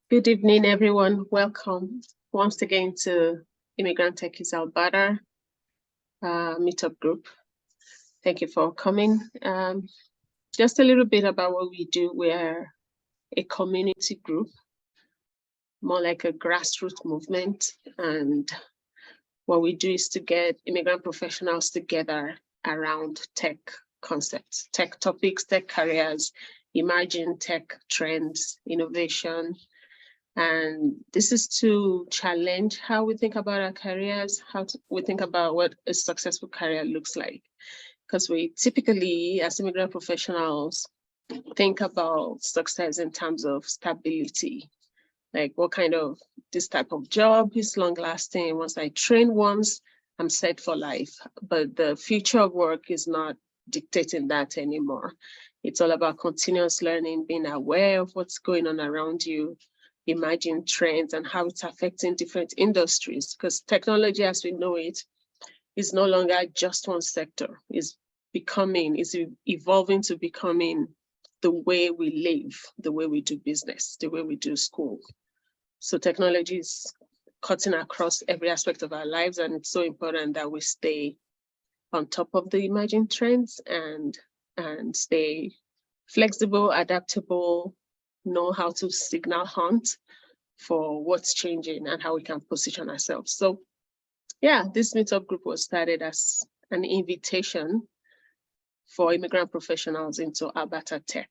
Good evening, everyone. Welcome once again to Immigrant Techies Alberta meetup group. Thank you for coming. Just a little bit about what we do. We're a community group, more like a grassroots movement. And what we do is to get immigrant professionals together around tech concepts, tech topics, tech careers, emerging tech trends, innovation. And this is to challenge how we think about our careers, we think about what a successful career looks like. Because we typically, as immigrant professionals, think about success in terms of stability. Like what kind of, this type of job is long lasting. Once I train once, I'm set for life. But the future of work is not dictating that anymore. It's all about continuous learning, being aware of what's going on around you, emerging trends and how it's affecting different industries, because technology as we know it is no longer just one sector. It's evolving to becoming the way we live, the way we do business, the way we do school. So technology is cutting across every aspect of our lives, and it's so important that we stay on top of the emerging trends and stay flexible, adaptable, know how to signal hunt for what's changing and how we can position ourselves. So yeah, this meetup group was started as an invitation for immigrant professionals into Alberta tech.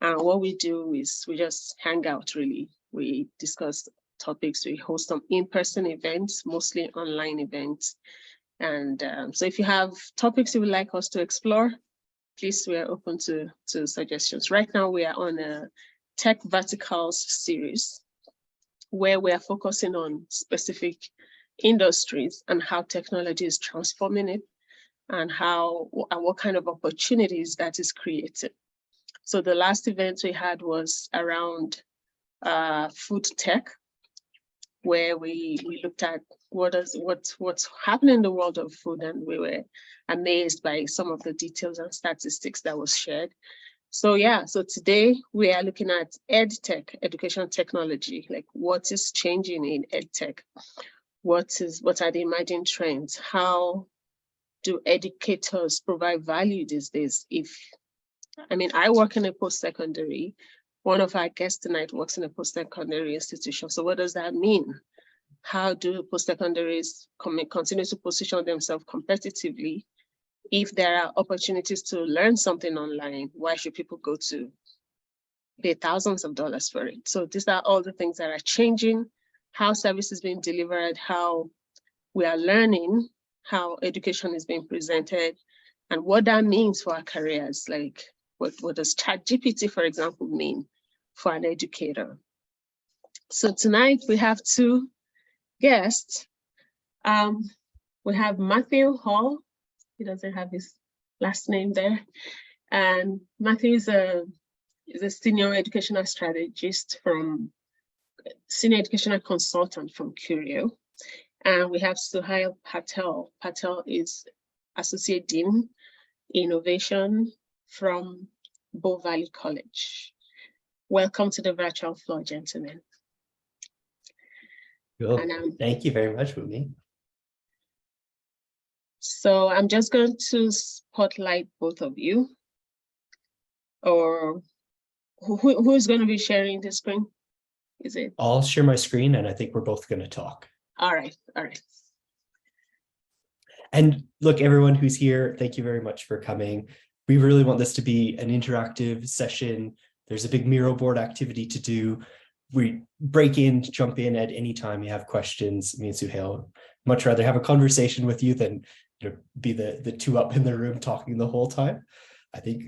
And what we do is we just hang out, really. We discuss topics, we host some in-person events, mostly online events. And so if you have topics you would like us to explore, please, we are open to suggestions. Right now, we are on a Tech Verticals series where we are focusing on specific industries and how technology is transforming it and what kind of opportunities that is created. So the last event we had was around food tech, where we looked at what's happening in the world of food, and we were amazed by some of the details and statistics that was shared. So yeah, so today we are looking at EdTech, education technology, like what is changing in EdTech? What are the emerging trends? How do educators provide value these days? I work in a post-secondary. One of our guests tonight works in a post-secondary institution. So what does that mean? How do post-secondaries continue to position themselves competitively? If there are opportunities to learn something online, why should people go to pay thousands of dollars for it? So these are all the things that are changing, how service is being delivered, how we are learning, how education is being presented, and what that means for our careers. Like what does ChatGPT, for example, mean for an educator? So tonight we have two guests. We have Matthew Hall. He doesn't have his last name there. And Matthew is a senior educational strategist senior educational consultant from Curio. And we have Suhayl Patel. Patel is Associate Dean Innovation from Bow Valley College. Welcome to the virtual floor, gentlemen. Cool. Thank you very much, Wumi. So I'm just going to spotlight both of you. Or who's going to be sharing the screen? Is it? I'll share my screen, and I think we're both going to talk. All right. And look, everyone who's here, thank you very much for coming. We really want this to be an interactive session. There's a big Miro board activity to do. We jump in at any time you have questions. Me and Suhayl much rather have a conversation with you than be the two up in the room talking the whole time. I think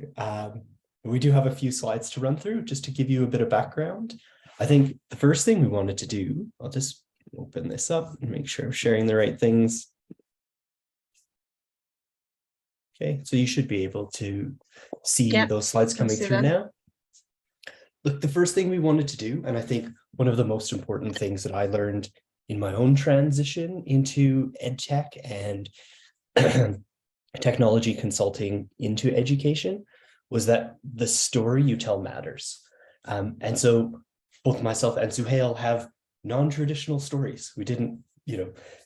we do have a few slides to run through just to give you a bit of background. I think the first thing we wanted to do, I'll just open this up and make sure I'm sharing the right things. Okay, so you should be able to see those slides coming through now. Look, the first thing we wanted to do, and I think one of the most important things that I learned in my own transition into EdTech and technology consulting into education, was that the story you tell matters. And so both myself and Suhayl have non-traditional stories. We didn't,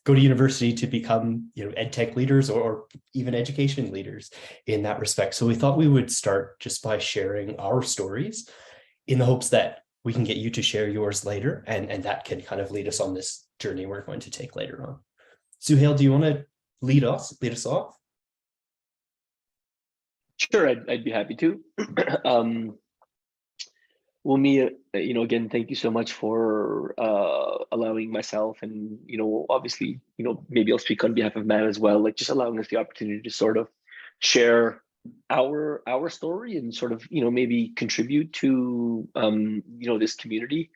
go to university to become, EdTech leaders or even education leaders in that respect. So we thought we would start just by sharing our stories in the hopes that we can get you to share yours later, and that can kind of lead us on this journey we're going to take later on. Suhayl, do you want to lead us off? Sure, I'd be happy to. Well, Mia, again, thank you so much for allowing myself and, obviously, maybe I'll speak on behalf of Matt as well, like just allowing us the opportunity to sort of share our story and sort of, maybe contribute to, this community,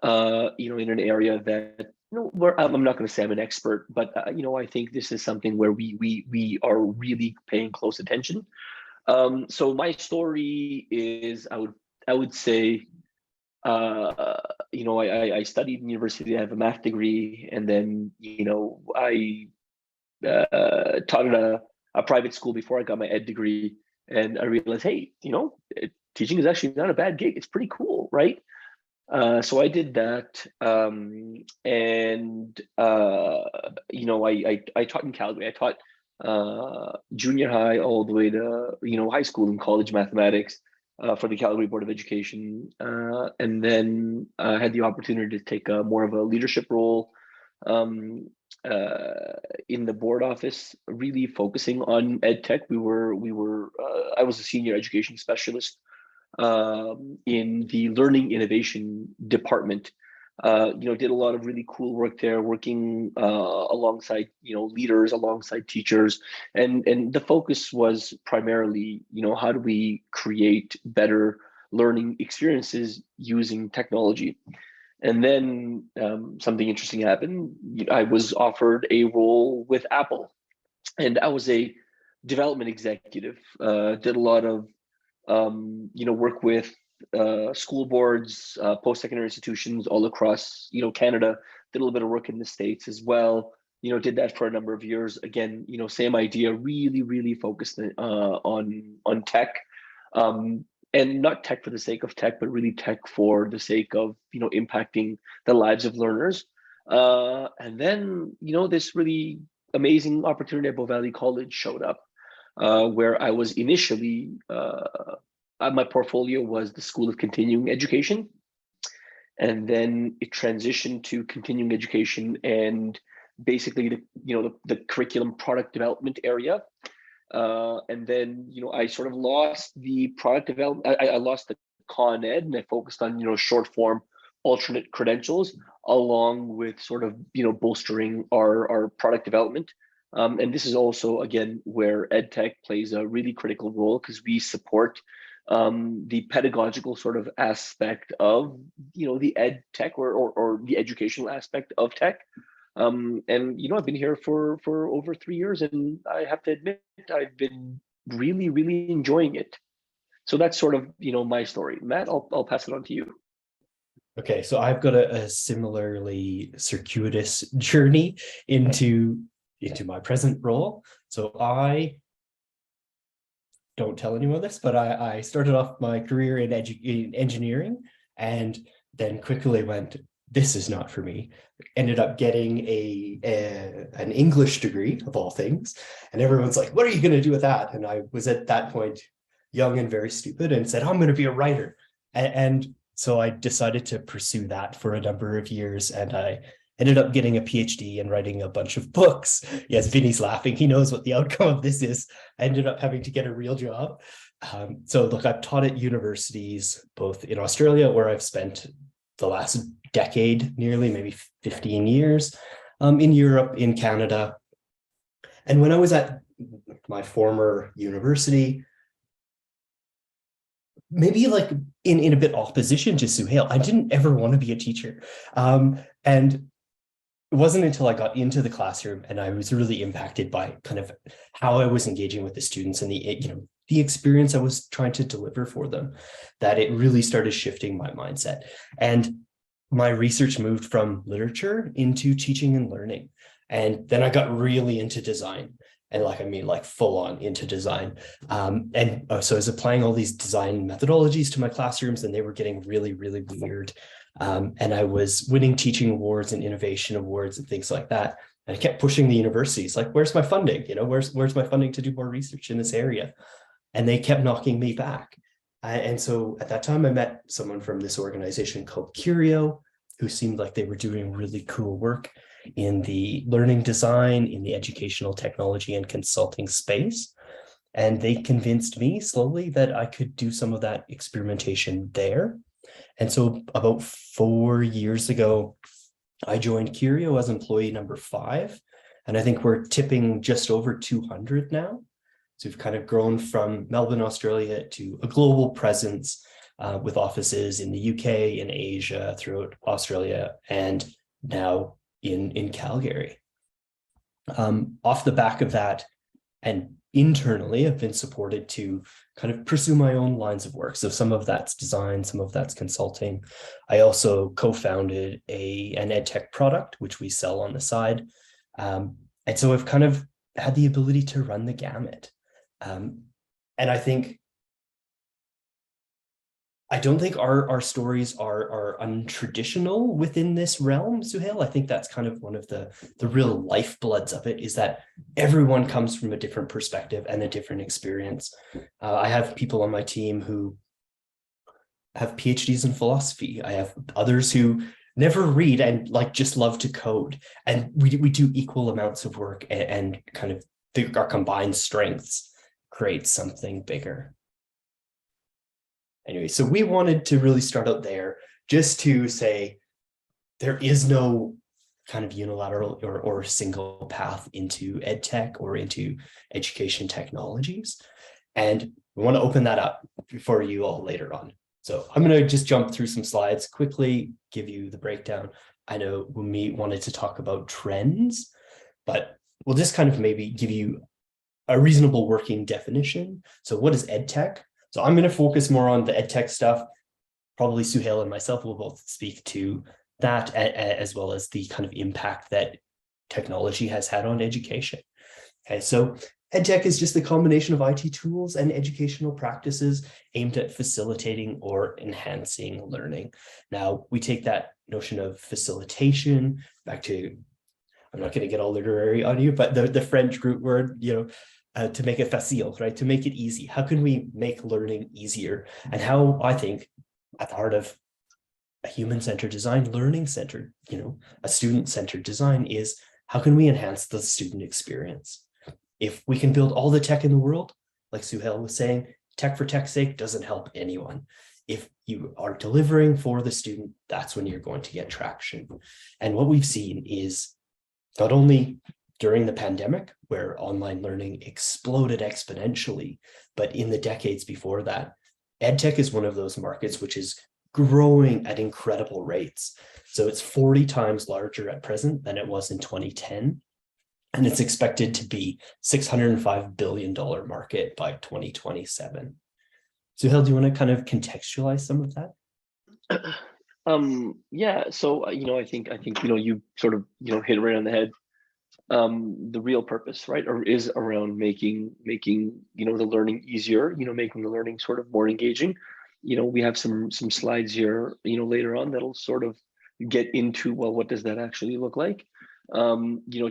in an area that, where I'm not going to say I'm an expert, but, I think this is something where we are really paying close attention. So my story is, I would say, I studied in university. I have a math degree, and then I taught at a private school before I got my ed degree, and I realized, hey, teaching is actually not a bad gig. It's pretty cool, right? So I did that, and I taught in Calgary. I taught junior high all the way to high school and college mathematics for the Calgary Board of Education, and then I had the opportunity to take more of a leadership role in the board office, really focusing on EdTech. I was a senior education specialist in the learning innovation department. Did a lot of really cool work there, working alongside leaders, alongside teachers, and the focus was primarily how do we create better learning experiences using technology. And then something interesting happened. I was offered a role with Apple, and I was a development executive. Did a lot of work with school boards, post-secondary institutions all across, Canada. Did a little bit of work in the States as well. Did that for a number of years. Again, same idea, really focused on tech, and not tech for the sake of tech, but really tech for the sake of, impacting the lives of learners. And then, this really amazing opportunity at Bow Valley College showed up, where I was initially, my portfolio was the School of Continuing Education, and then it transitioned to continuing education and basically the curriculum product development area. And then I sort of lost the product development. I lost the Con Ed, and I focused on short form alternate credentials, along with sort of bolstering our product development. And this is also, again, where EdTech plays a really critical role, because we support the pedagogical sort of aspect of the EdTech or the educational aspect of tech. And I've been here for over 3 years, and I have to admit I've been really enjoying it. So that's sort of my story. Matt, I'll pass it on to you. Okay, so I've got a similarly circuitous journey into my present role. So I don't tell anyone this, but I started off my career in engineering, and then quickly went, this is not for me. Ended up getting an English degree, of all things, and everyone's like, what are you going to do with that? And I was at that point young and very stupid and said, I'm going to be a writer. And so I decided to pursue that for a number of years, and I ended up getting a PhD and writing a bunch of books. Yes, Vinny's laughing. He knows what the outcome of this is. I ended up having to get a real job. So look, I've taught at universities, both in Australia, where I've spent the last decade, nearly maybe 15 years, in Europe, in Canada. And when I was at my former university, maybe like in a bit opposition to Suhayl, I didn't ever want to be a teacher. And it wasn't until I got into the classroom and I was really impacted by kind of how I was engaging with the students and the experience I was trying to deliver for them, that it really started shifting my mindset. And my research moved from literature into teaching and learning. And then I got really into design. And like, I mean, like full on into design. So I was applying all these design methodologies to my classrooms, and they were getting really, really weird. And I was winning teaching awards and innovation awards and things like that. And I kept pushing the universities, like, where's my funding? You know, where's my funding to do more research in this area? And they kept knocking me back. And so at that time, I met someone from this organization called Curio, who seemed like they were doing really cool work in the learning design, in the educational technology and consulting space. And they convinced me slowly that I could do some of that experimentation there. And so about 4 years ago, I joined Curio as employee number 5. And I think we're tipping just over 200 now. So we've kind of grown from Melbourne, Australia to a global presence with offices in the UK, in Asia, throughout Australia, and now in Calgary. Off the back of that, and internally, I've been supported to kind of pursue my own lines of work. So some of that's design, some of that's consulting. I also co-founded an EdTech product, which we sell on the side. And so I've kind of had the ability to run the gamut. And I don't think our stories are untraditional within this realm, Suhayl. I think that's kind of one of the real lifebloods of it, is that everyone comes from a different perspective and a different experience. I have people on my team who have PhDs in philosophy. I have others who never read and like just love to code. And we do equal amounts of work, and kind of our combined strengths create something bigger. Anyway, so we wanted to really start out there just to say there is no kind of unilateral or single path into EdTech or into education technologies. And we want to open that up for you all later on. So I'm going to just jump through some slides quickly, give you the breakdown. I know we wanted to talk about trends, but we'll just kind of maybe give you a reasonable working definition. So what is EdTech? So I'm going to focus more on the EdTech stuff. Probably Suhayl and myself will both speak to that, as well as the kind of impact that technology has had on education. Okay, so EdTech is just the combination of IT tools and educational practices aimed at facilitating or enhancing learning. Now, we take that notion of facilitation back to, I'm not going to get all literary on you, but the French root word, to make it facile, right? To make it easy. How can we make learning easier? And how, I think, at the heart of a human-centered design, learning-centered, a student-centered design is, how can we enhance the student experience? If we can build all the tech in the world, like Suhayl was saying, tech for tech's sake doesn't help anyone. If you are delivering for the student, that's when you're going to get traction. And what we've seen is not only during the pandemic, where online learning exploded exponentially, but in the decades before that, EdTech is one of those markets which is growing at incredible rates. So it's 40 times larger at present than it was in 2010. And it's expected to be $605 billion market by 2027. Suhayl, do you want to kind of contextualize some of that? Yeah. So I think you sort of hit it right on the head. The real purpose, right, or is around making the learning easier, making the learning sort of more engaging. We have some slides here, later on that'll sort of get into, well, what does that actually look like?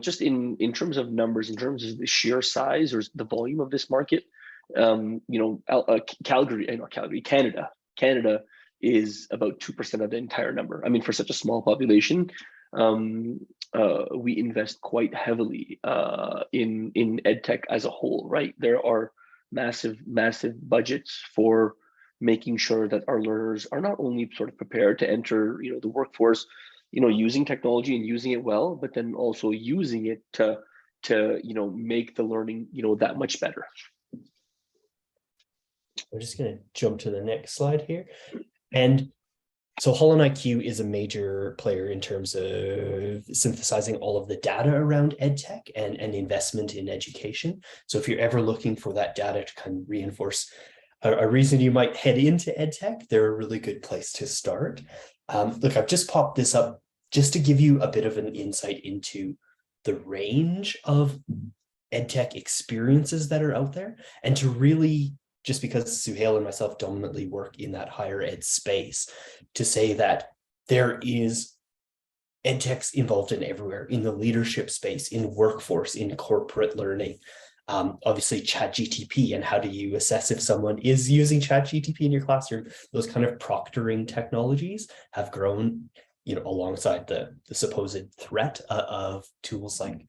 Just in terms of numbers, in terms of the sheer size or the volume of this market, Canada is about 2% of the entire number. I mean, for such a small population, we invest quite heavily in EdTech as a whole, right? There are massive budgets for making sure that our learners are not only sort of prepared to enter, the workforce, using technology and using it well, but then also using it to make the learning, that much better. We're just going to jump to the next slide here. And so HolonIQ is a major player in terms of synthesizing all of the data around EdTech and investment in education. So if you're ever looking for that data to kind of reinforce a reason you might head into EdTech, they're a really good place to start. Look, I've just popped this up just to give you a bit of an insight into the range of EdTech experiences that are out there, and to really, just because Suhayl and myself dominantly work in that higher ed space, to say that there is EdTech's involved in everywhere, in the leadership space, in workforce, in corporate learning. Obviously ChatGTP, and how do you assess if someone is using ChatGTP in your classroom? Those kind of proctoring technologies have grown, alongside the supposed threat of tools like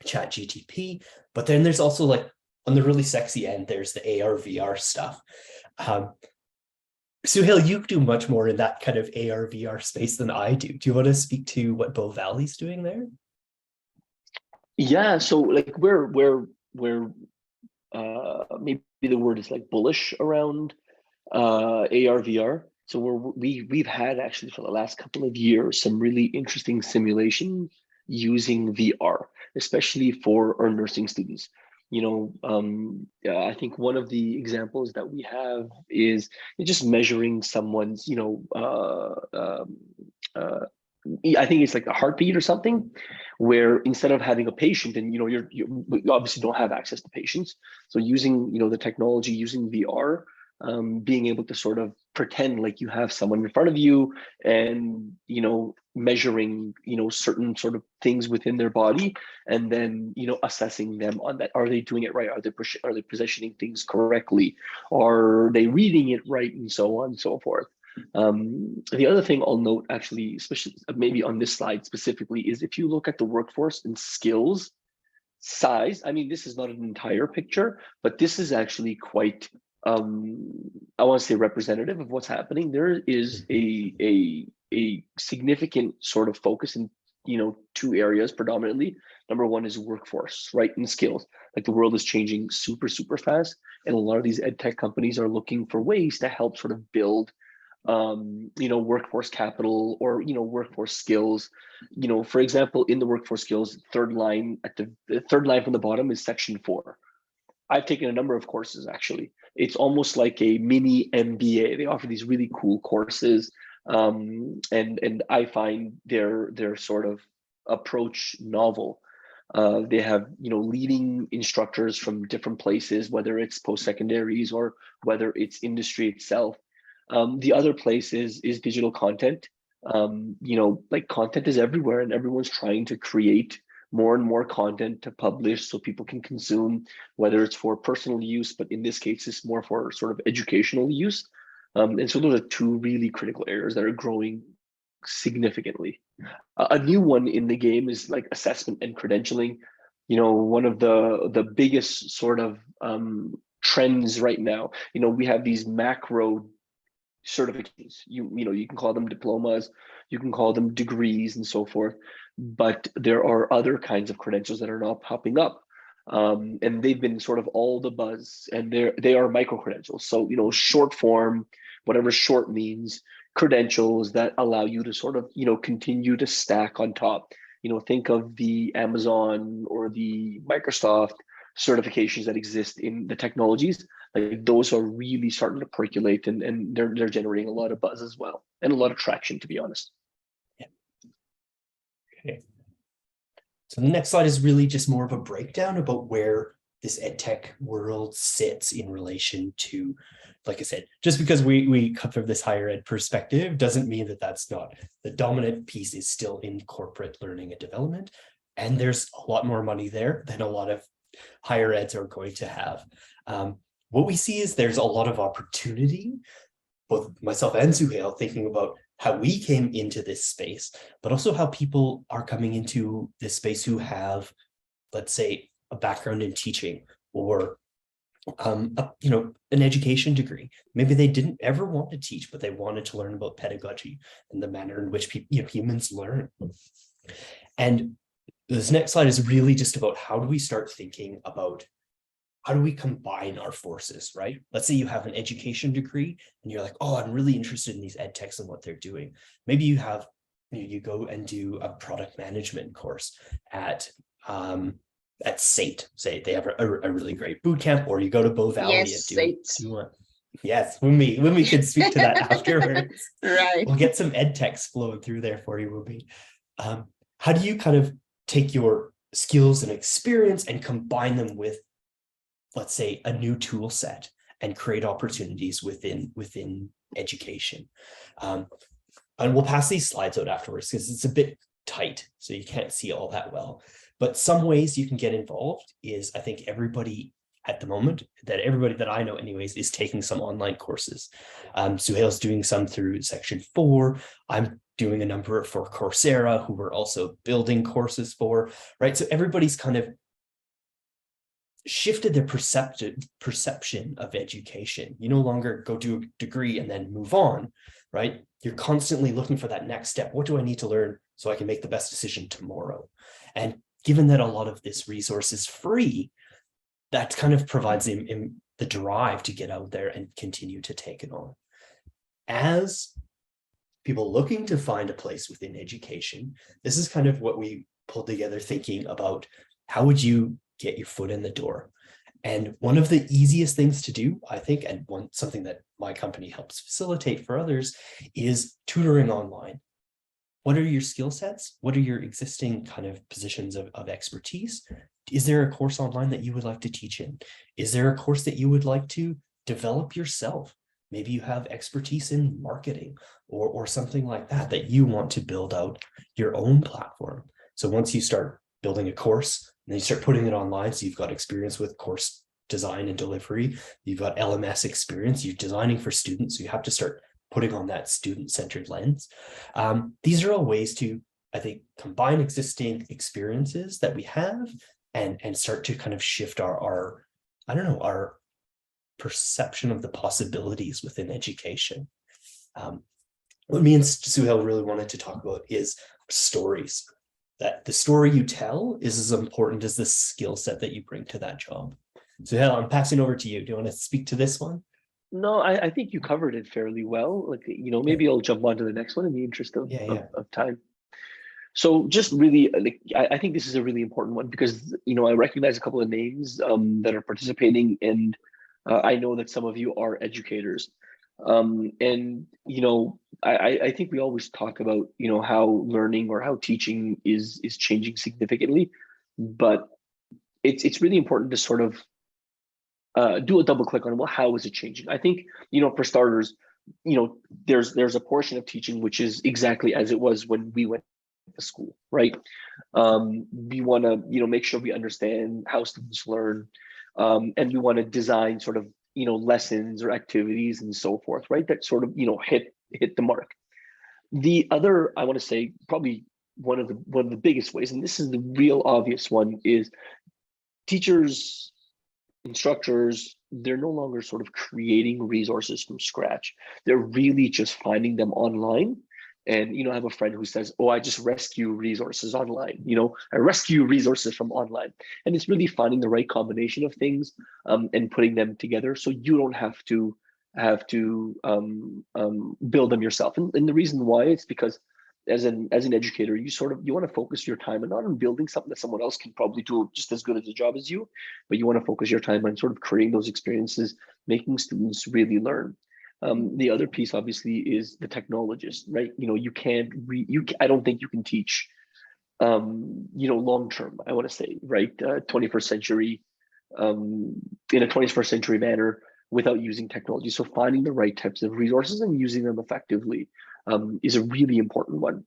ChatGTP. But then there's also, like, on the really sexy end, there's the AR VR stuff. Suhayl, you do much more in that kind of AR VR space than I do. Do you want to speak to what Bow Valley's doing there? Yeah, so like we're maybe the word is like bullish around AR VR. So we've had actually for the last couple of years some really interesting simulation using VR, especially for our nursing students. I think one of the examples that we have is just measuring someone's, I think it's like a heartbeat or something, where instead of having a patient, and you obviously don't have access to patients, so using the technology, using VR, being able to sort of pretend like you have someone in front of you, and measuring certain sort of things within their body, and then assessing them on that. Are they doing it right? Are they positioning things correctly? Are they reading it right? And so on and so forth. The other thing I'll note, actually, especially maybe on this slide specifically, is if you look at the workforce and skills size, I mean, this is not an entire picture, but this is actually quite, I want to say, representative of what's happening. There is a significant sort of focus in two areas predominantly. Number one is workforce, right, and skills. Like, the world is changing super fast, and a lot of these ed tech companies are looking for ways to help sort of build workforce capital, or workforce skills. For example, in the workforce skills, third line from the bottom is section 4. I've taken a number of courses, actually. It's almost like a mini MBA. They offer these really cool courses, and I find their sort of approach novel. They have leading instructors from different places, whether it's post-secondaries or whether it's industry itself. The other place is digital content. Like, content is everywhere, and everyone's trying to create more and more content to publish so people can consume, whether it's for personal use, but in this case, it's more for sort of educational use. And so those are two really critical areas that are growing significantly. A new one in the game is like assessment and credentialing. One of the biggest sort of trends right now, we have these macro certifications. You can call them diplomas, you can call them degrees, and so forth, but there are other kinds of credentials that are now popping up, and they've been sort of all the buzz, and they are micro credentials. So short form, whatever short means, credentials that allow you to sort of continue to stack on top. Think of the Amazon or the Microsoft certifications that exist in the technologies. Like, those are really starting to percolate, and they're generating a lot of buzz as well, and a lot of traction, to be honest. Yeah. Okay. So the next slide is really just more of a breakdown about where this EdTech world sits in relation to, like I said, just because we come from this higher ed perspective doesn't mean that that's not the dominant piece. Is still in corporate learning and development, and there's a lot more money there than a lot of higher eds are going to have. What we see is there's a lot of opportunity, both myself and Suhayl thinking about how we came into this space, but also how people are coming into this space who have, let's say, a background in teaching, or an education degree. Maybe they didn't ever want to teach, but they wanted to learn about pedagogy and the manner in which humans learn. And this next slide is really just about how do we start thinking about how do we combine our forces, right? Let's say you have an education degree and you're like, oh, I'm really interested in these ed techs and what they're doing. Maybe you have, you go and do a product management course at SAIT. Say they have a really great boot camp, or you go to Bow Valley Yes, SAIT. Yes, when we can speak to that afterwards. Right. We'll get some ed techs flowing through there for you, Wumi. How do you kind of take your skills and experience and combine them with, let's say, a new tool set and create opportunities within education. And we'll pass these slides out afterwards because it's a bit tight, so you can't see all that well. But some ways you can get involved is, I think everybody at the moment, everybody that I know anyways, is taking some online courses. Suhayl's doing some through Section 4. I'm doing a number for Coursera, who we're also building courses for, right? So everybody's kind of shifted their perception of education. You no longer go do a degree and then move on, right? You're constantly looking for that next step. What do I need to learn so I can make the best decision tomorrow? And given that a lot of this resource is free, that kind of provides the drive to get out there and continue to take it on. As people looking to find a place within education, this is kind of what we pulled together, thinking about how would you get your foot in the door. And one of the easiest things to do, I think, and something that my company helps facilitate for others, is tutoring online. What are your skill sets? What are your existing kind of positions of expertise? Is there a course online that you would like to teach in? Is there a course that you would like to develop yourself? Maybe you have expertise in marketing or something like that, that you want to build out your own platform. So once you start building a course, and then you start putting it online, so you've got experience with course design and delivery, you've got LMS experience, you're designing for students, so you have to start putting on that student-centered lens. These are all ways to, I think, combine existing experiences that we have and start to kind of shift our perception of the possibilities within education. What me and Suhayl really wanted to talk about is stories. That the story you tell is as important as the skill set that you bring to that job. Suhayl, I'm passing over to you. Do you want to speak to this one? No, I think you covered it fairly well. Like, maybe I'll jump on to the next one in the interest of time. So just really, I think this is a really important one because, I recognize a couple of names that are participating, and I know that some of you are educators. And, I think we always talk about, how learning or how teaching is changing significantly, but it's really important to sort of do a double click on, well, how is it changing? I think, for starters, there's a portion of teaching which is exactly as it was when we went to school, right? We want to, make sure we understand how students learn, and we want to design sort of, lessons or activities and so forth, right? That sort of, hit the mark. The other, I want to say, probably one of the biggest ways, and this is the real obvious one, is teachers, instructors, they're no longer sort of creating resources from scratch. They're really just finding them online. And, I have a friend who says, oh, I just rescue resources online. I rescue resources from online. And it's really finding the right combination of things and putting them together so you don't have to build them yourself. And the reason why is because as an educator, you want to focus your time and not on building something that someone else can probably do just as good as a job as you, but you want to focus your time on sort of creating those experiences, making students really learn. The other piece, obviously, is the technologist, right? I don't think you can teach, long term. I want to say, right, 21st century, in a 21st century manner without using technology. So finding the right types of resources and using them effectively is a really important one.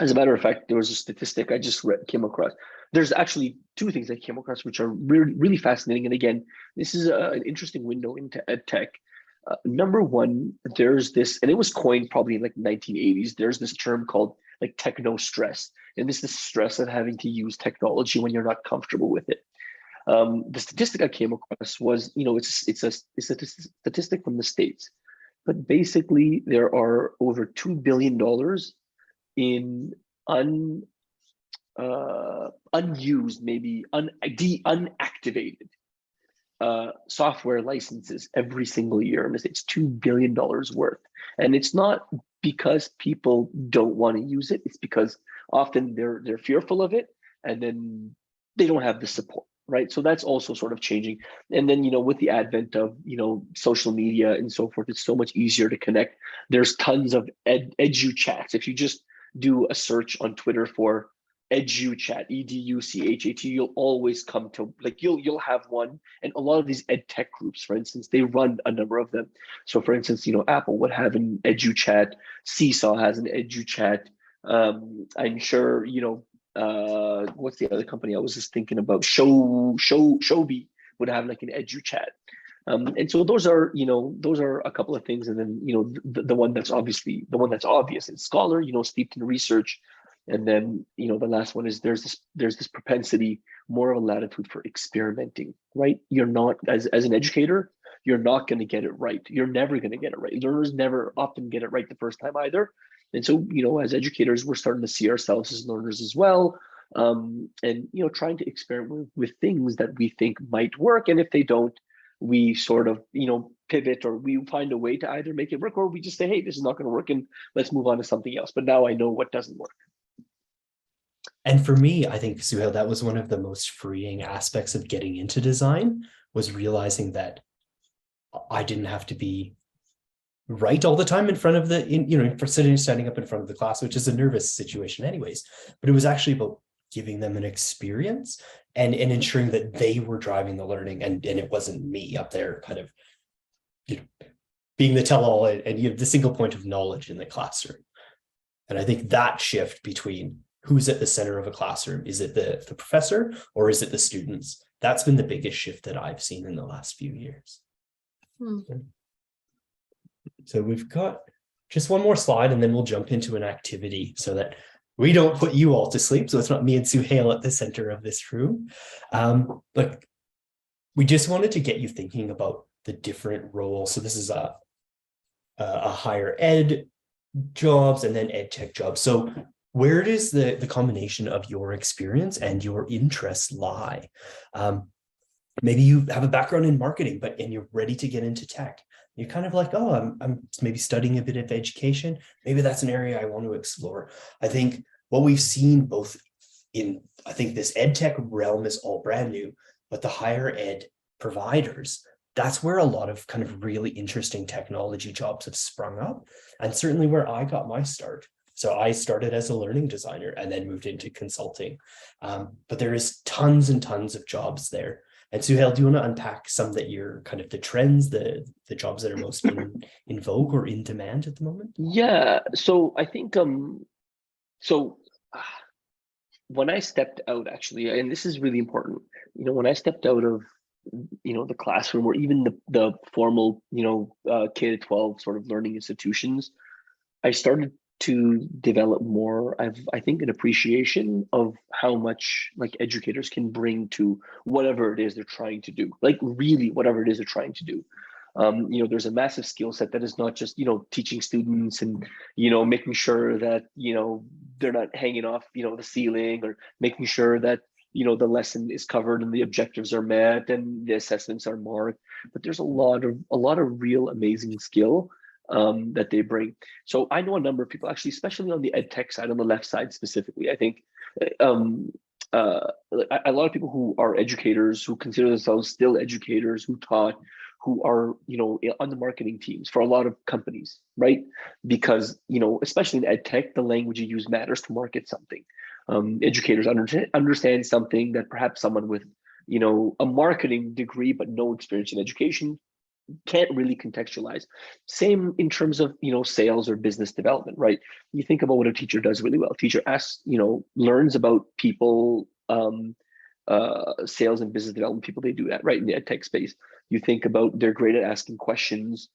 As a matter of fact, there was a statistic I just came across. There's actually two things I came across which are really, really fascinating. And again, this is an interesting window into EdTech. Number one, there's this, and it was coined probably in like 1980s. There's this term called like techno stress, and this is the stress of having to use technology when you're not comfortable with it. The statistic I came across was, it's a statistic from the States, but basically there are over $2 billion in unused, maybe unactivated software licenses every single year in the States, $2 billion worth. And it's not because people don't want to use it, it's because often they're fearful of it, and then they don't have the support, right? So that's also sort of changing. And then, with the advent of, social media and so forth, it's so much easier to connect. There's tons of edu chats. If you just do a search on Twitter for EduChat, EduChat, you'll always come to, like, you'll have one. And a lot of these EdTech groups, for instance, they run a number of them. So for instance, Apple would have an EduChat, Seesaw has an EduChat. I'm sure, what's the other company I was just thinking about? Shobi would have like an EduChat. And so those are a couple of things. And then, the one that's obvious is Scholar, steeped in research. And then, the last one is there's this propensity, more of a latitude for experimenting, right? You're not, as an educator, you're not going to get it right. You're never going to get it right. Learners never often get it right the first time either. And so, as educators, we're starting to see ourselves as learners as well. And, trying to experiment with things that we think might work. And if they don't, we sort of, pivot, or we find a way to either make it work, or we just say, hey, this is not going to work and let's move on to something else. But now I know what doesn't work. And for me, I think, Suhayl, that was one of the most freeing aspects of getting into design, was realizing that I didn't have to be right all the time in front of for standing up in front of the class, which is a nervous situation anyways. But it was actually about giving them an experience and ensuring that they were driving the learning, and it wasn't me up there kind of being the tell-all and the single point of knowledge in the classroom. And I think that shift between who's at the center of a classroom, is it the professor or is it the students? That's been the biggest shift that I've seen in the last few years. So we've got just one more slide and then we'll jump into an activity so that we don't put you all to sleep. So it's not me and Suhayl at the center of this room. But we just wanted to get you thinking about the different roles. So this is a higher ed jobs and then EdTech jobs. So where does the combination of your experience and your interests lie? Maybe you have a background in marketing, and you're ready to get into tech. You're kind of like, oh, I'm maybe studying a bit of education. Maybe that's an area I want to explore. I think what we've seen both I think this EdTech realm is all brand new, but the higher ed providers, that's where a lot of kind of really interesting technology jobs have sprung up, and certainly where I got my start. So I started as a learning designer and then moved into consulting. But there is tons and tons of jobs there. And Suhayl, do you want to unpack some that you're kind of the trends, the jobs that are most in vogue or in demand at the moment? Yeah. So I think, when I stepped out, actually, and this is really important, when I stepped out of, the classroom, or even the formal, K-12 sort of learning institutions, I started to develop more, I think, an appreciation of how much like educators can bring to whatever it is they're trying to do, like really whatever it is they're trying to do. There's a massive skill set that is not just, teaching students and, making sure that, they're not hanging off, the ceiling, or making sure that, the lesson is covered and the objectives are met and the assessments are marked. But there's a lot of real amazing skill that they bring. So I know a number of people, actually, especially on the EdTech side, on the left side specifically. I think a lot of people who are educators, who consider themselves still educators, who taught, who are on the marketing teams for a lot of companies, right? Because especially in EdTech, the language you use matters to market something. Educators understand something that perhaps someone with a marketing degree but no experience in education can't really contextualize. Same in terms of sales or business development, right? You think about what a teacher does really well. A teacher asks, learns about people, sales and business development people. They do that, right? In the EdTech space, you think about they're great at asking questions.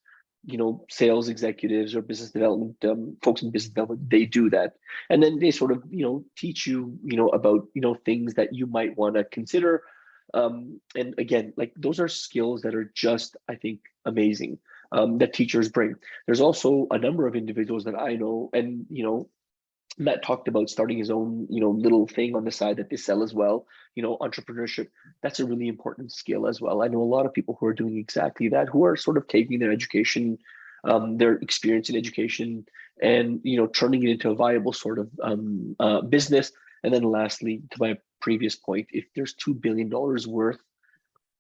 Sales executives or business development folks in business development, they do that, and then they sort of teach you about things that you might want to consider. And again, like those are skills that are just, I think, amazing, that teachers bring. There's also a number of individuals that I know, and Matt talked about starting his own little thing on the side that they sell as well. Entrepreneurship, that's a really important skill as well. I know a lot of people who are doing exactly that, who are sort of taking their education, their experience in education, and turning it into a viable sort of business. And then lastly, to my previous point, if there's $2 billion worth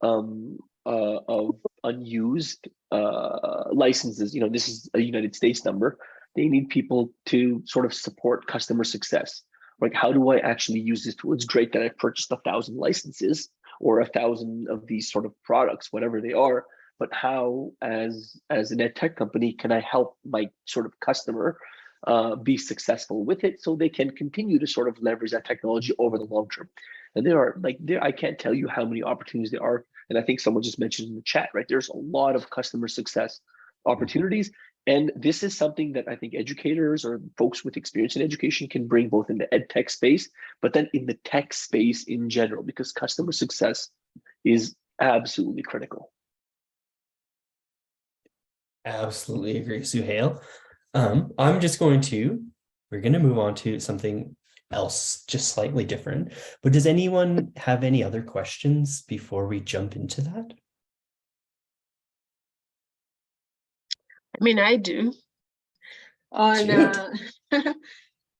of unused licenses, this is a United States number, they need people to sort of support customer success. Like, how do I actually use this tool? It's great that I purchased 1,000 licenses or 1,000 of these sort of products, whatever they are. But how, as an ed tech company, can I help my sort of customer be successful with it so they can continue to sort of leverage that technology over the long term? And I can't tell you how many opportunities there are. And I think someone just mentioned in the chat, right? There's a lot of customer success opportunities. And this is something that I think educators or folks with experience in education can bring both in the ed tech space, but then in the tech space in general, because customer success is absolutely critical. Absolutely agree, Suhayl. We're going to move on to something else, just slightly different. But does anyone have any other questions before we jump into that? I mean, I do. On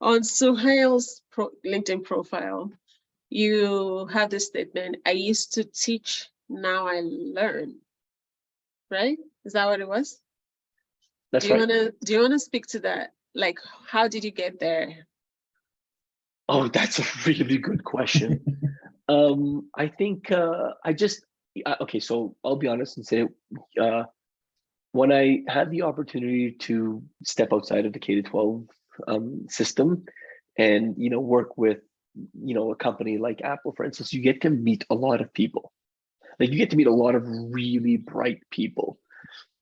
on Suhail's LinkedIn profile, you have this statement, I used to teach, now I learn. Right? Is that what it was? That's do you right. want to speak to that? Like, how did you get there? Oh, that's a really good question. I think okay, so I'll be honest and say, when I had the opportunity to step outside of the K-12 system and, work with, a company like Apple, for instance, you get to meet a lot of people. Like, you get to meet a lot of really bright people.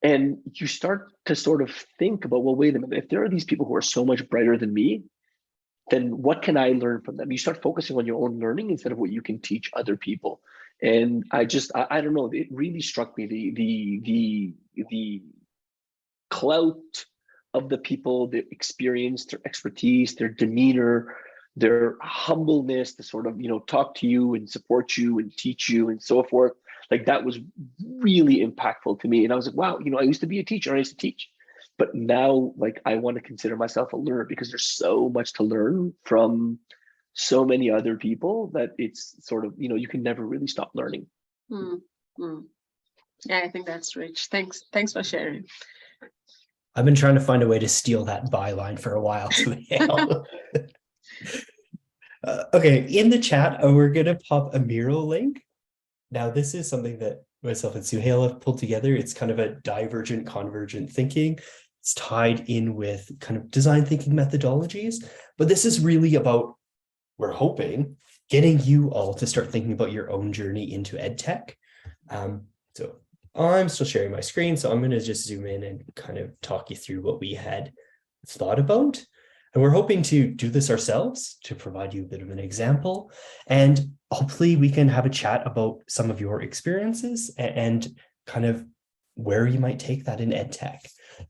And you start to sort of think about, well, wait a minute, if there are these people who are so much brighter than me, then what can I learn from them? You start focusing on your own learning instead of what you can teach other people. And I don't know, it really struck me, the clout of the people, their experience, their expertise, their demeanor, their humbleness to sort of, talk to you and support you and teach you and so forth. Like, that was really impactful to me. And I was like, wow, I used to be a teacher, I used to teach. But now, like, I want to consider myself a learner because there's so much to learn from so many other people that it's sort of, you can never really stop learning. Yeah, I think that's rich. Thanks for sharing. I've been trying to find a way to steal that byline for a while. Okay, in the chat, we're going to pop a Miro link. Now, this is something that myself and Suhayl have pulled together. It's kind of a divergent, convergent thinking. It's tied in with kind of design thinking methodologies. But this is really about, we're hoping, getting you all to start thinking about your own journey into EdTech. So I'm still sharing my screen, so I'm going to just zoom in and kind of talk you through what we had thought about. And we're hoping to do this ourselves to provide you a bit of an example. And hopefully we can have a chat about some of your experiences and kind of where you might take that in EdTech.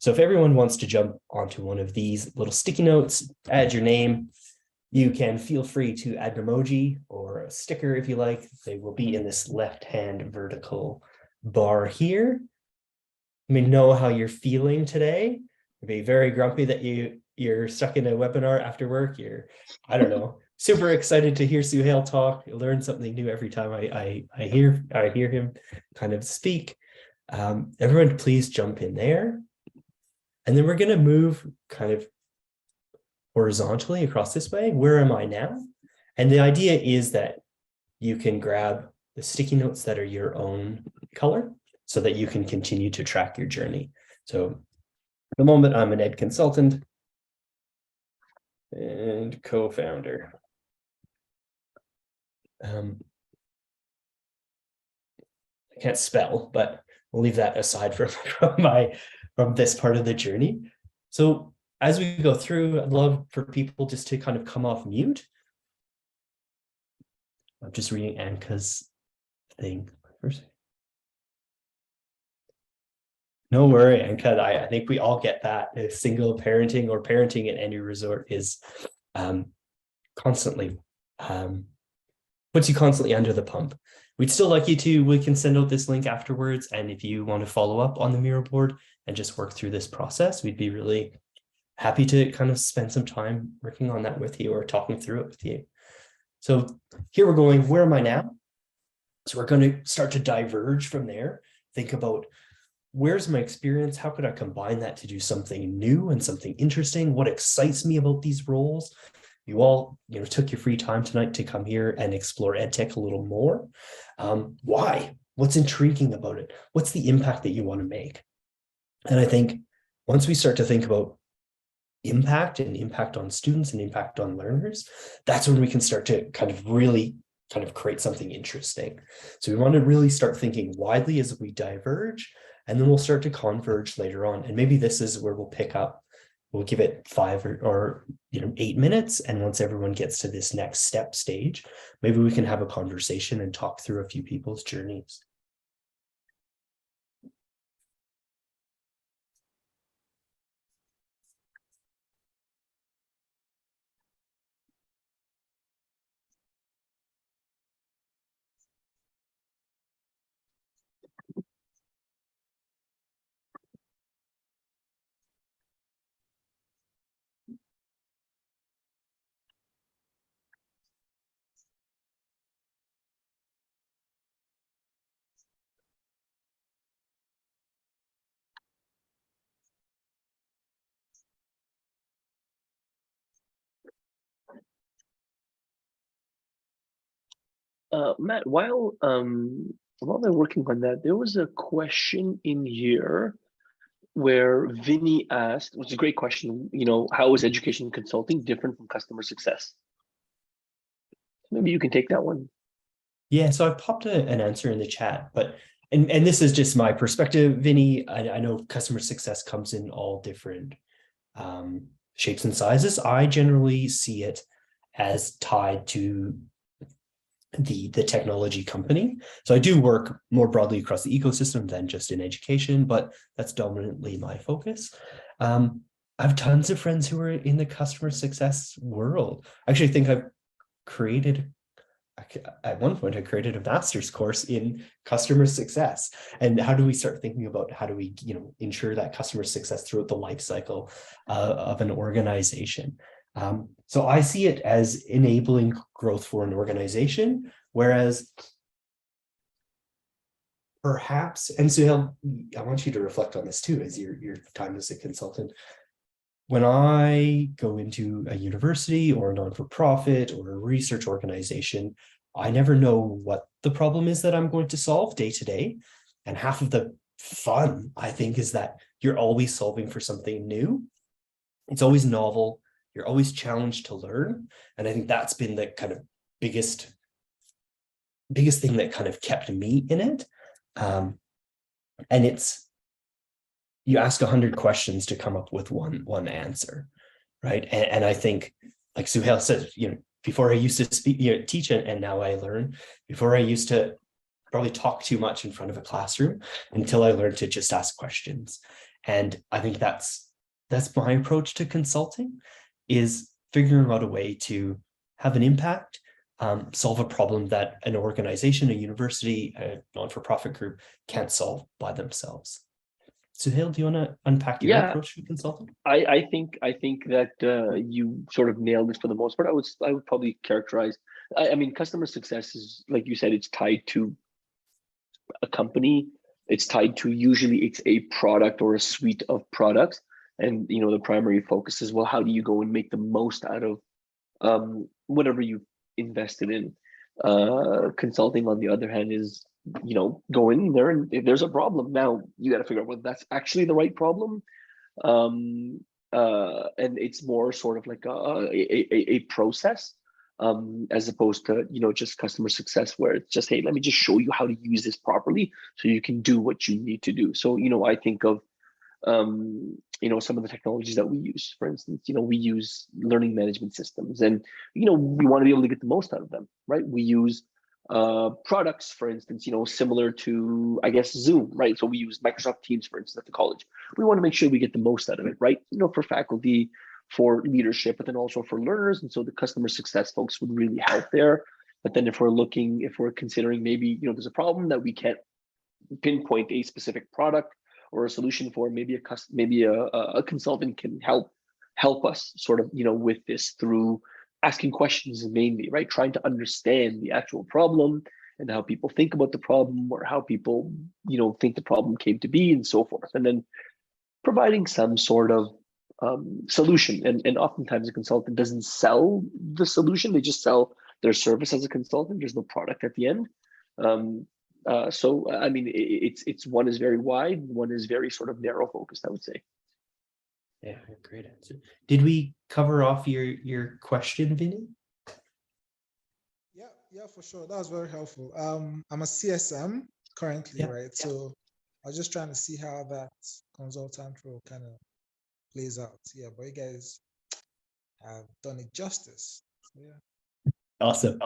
So if everyone wants to jump onto one of these little sticky notes, add your name, you can feel free to add an emoji or a sticker if you like. They will be in this left-hand vertical bar here. Let me know how you're feeling today. You'll be very grumpy that you're stuck in a webinar after work. I don't know, super excited to hear Suhayl talk. I learn something new every time I hear him kind of speak. Everyone, please jump in there. And then we're going to move kind of horizontally across this way. Where am I now? And the idea is that you can grab the sticky notes that are your own color so that you can continue to track your journey. So at the moment, I'm an ed consultant and co-founder. I can't spell, but we'll leave that aside from this part of the journey. So as we go through, I'd love for people just to kind of come off mute. I'm just reading Anka's thing first. No worry, Anka. I think we all get that. Single parenting or parenting at any resort is constantly puts you constantly under the pump. We'd still like you to, we can send out this link afterwards. And if you want to follow up on the Miro board and just work through this process, we'd be really happy to kind of spend some time working on that with you or talking through it with you. So here we're going, where am I now? So we're going to start to diverge from there. Think about, where's my experience? How could I combine that to do something new and something interesting? What excites me about these roles? you all, took your free time tonight to come here and explore EdTech a little more. Why? What's intriguing about it? What's the impact that you want to make? And I think once we start to think about impact and impact on students and impact on learners, that's when we can start to really create something interesting. So we want to really start thinking widely as we diverge, and then we'll start to converge later on. And maybe this is where we'll pick up, we'll give it 5 or 8 minutes. And once everyone gets to this next step stage, maybe we can have a conversation and talk through a few people's journeys. Matt, while they're working on that, there was a question in here where Vinny asked, which is a great question, how is education consulting different from customer success? Maybe you can take that one. Yeah, so I've popped an answer in the chat, but and this is just my perspective, Vinny. I know customer success comes in all different shapes and sizes. I generally see it as tied to the technology company. So I do work more broadly across the ecosystem than just in education, but that's dominantly my focus. I have tons of friends who are in the customer success world. I actually think at one point I created a master's course in customer success. And how do we start thinking about how do we ensure that customer success throughout the life cycle of an organization? So I see it as enabling growth for an organization, whereas perhaps, and Suhayl, I want you to reflect on this too, as your time as a consultant. When I go into a university or a non-for-profit or a research organization, I never know what the problem is that I'm going to solve day to day. And half of the fun, I think, is that you're always solving for something new. It's always novel. You're always challenged to learn. And I think that's been the kind of biggest thing that kind of kept me in it. And it's, you ask 100 questions to come up with one answer, right? And I think, like Suhayl said, before I used to speak, teach, and now I learn. Before I used to probably talk too much in front of a classroom until I learned to just ask questions. And I think that's my approach to consulting, is figuring out a way to have an impact, solve a problem that an organization, a university, a non-for-profit group can't solve by themselves. Suhayl, do you want to unpack your approach to consulting? I think that you sort of nailed this for the most part. I would probably characterize, I mean, customer success is, like you said, it's tied to a company. It's tied to, usually it's a product or a suite of products. And, the primary focus is, well, how do you go and make the most out of whatever you've invested in? Consulting, on the other hand, is, go in there, and if there's a problem, now you got to figure out whether that's actually the right problem. And it's more sort of like a process, as opposed to, just customer success, where it's just, hey, let me just show you how to use this properly so you can do what you need to do. So, I think of, some of the technologies that we use. For instance, we use learning management systems, and, we want to be able to get the most out of them, right? We use products, for instance, similar to, I guess, Zoom, right? So we use Microsoft Teams, for instance, at the college. We want to make sure we get the most out of it, right? For faculty, for leadership, but then also for learners. And so the customer success folks would really help there. But then if we're considering maybe, there's a problem that we can't pinpoint a specific product or a solution for, maybe a consultant can help us sort of, with this through asking questions, mainly, right? Trying to understand the actual problem and how people think about the problem, or how people, think the problem came to be, and so forth. And then providing some sort of solution. And oftentimes a consultant doesn't sell the solution; they just sell their service as a consultant. There's no product at the end. So I mean, it's one is very wide, one is very sort of narrow focused, I would say. Yeah, great answer. Did we cover off your question, Vinny? Yeah, for sure. That was very helpful. I'm a CSM currently, right? So I was just trying to see how that consultant role kind of plays out. Yeah, but you guys have done it justice. So, yeah. Awesome.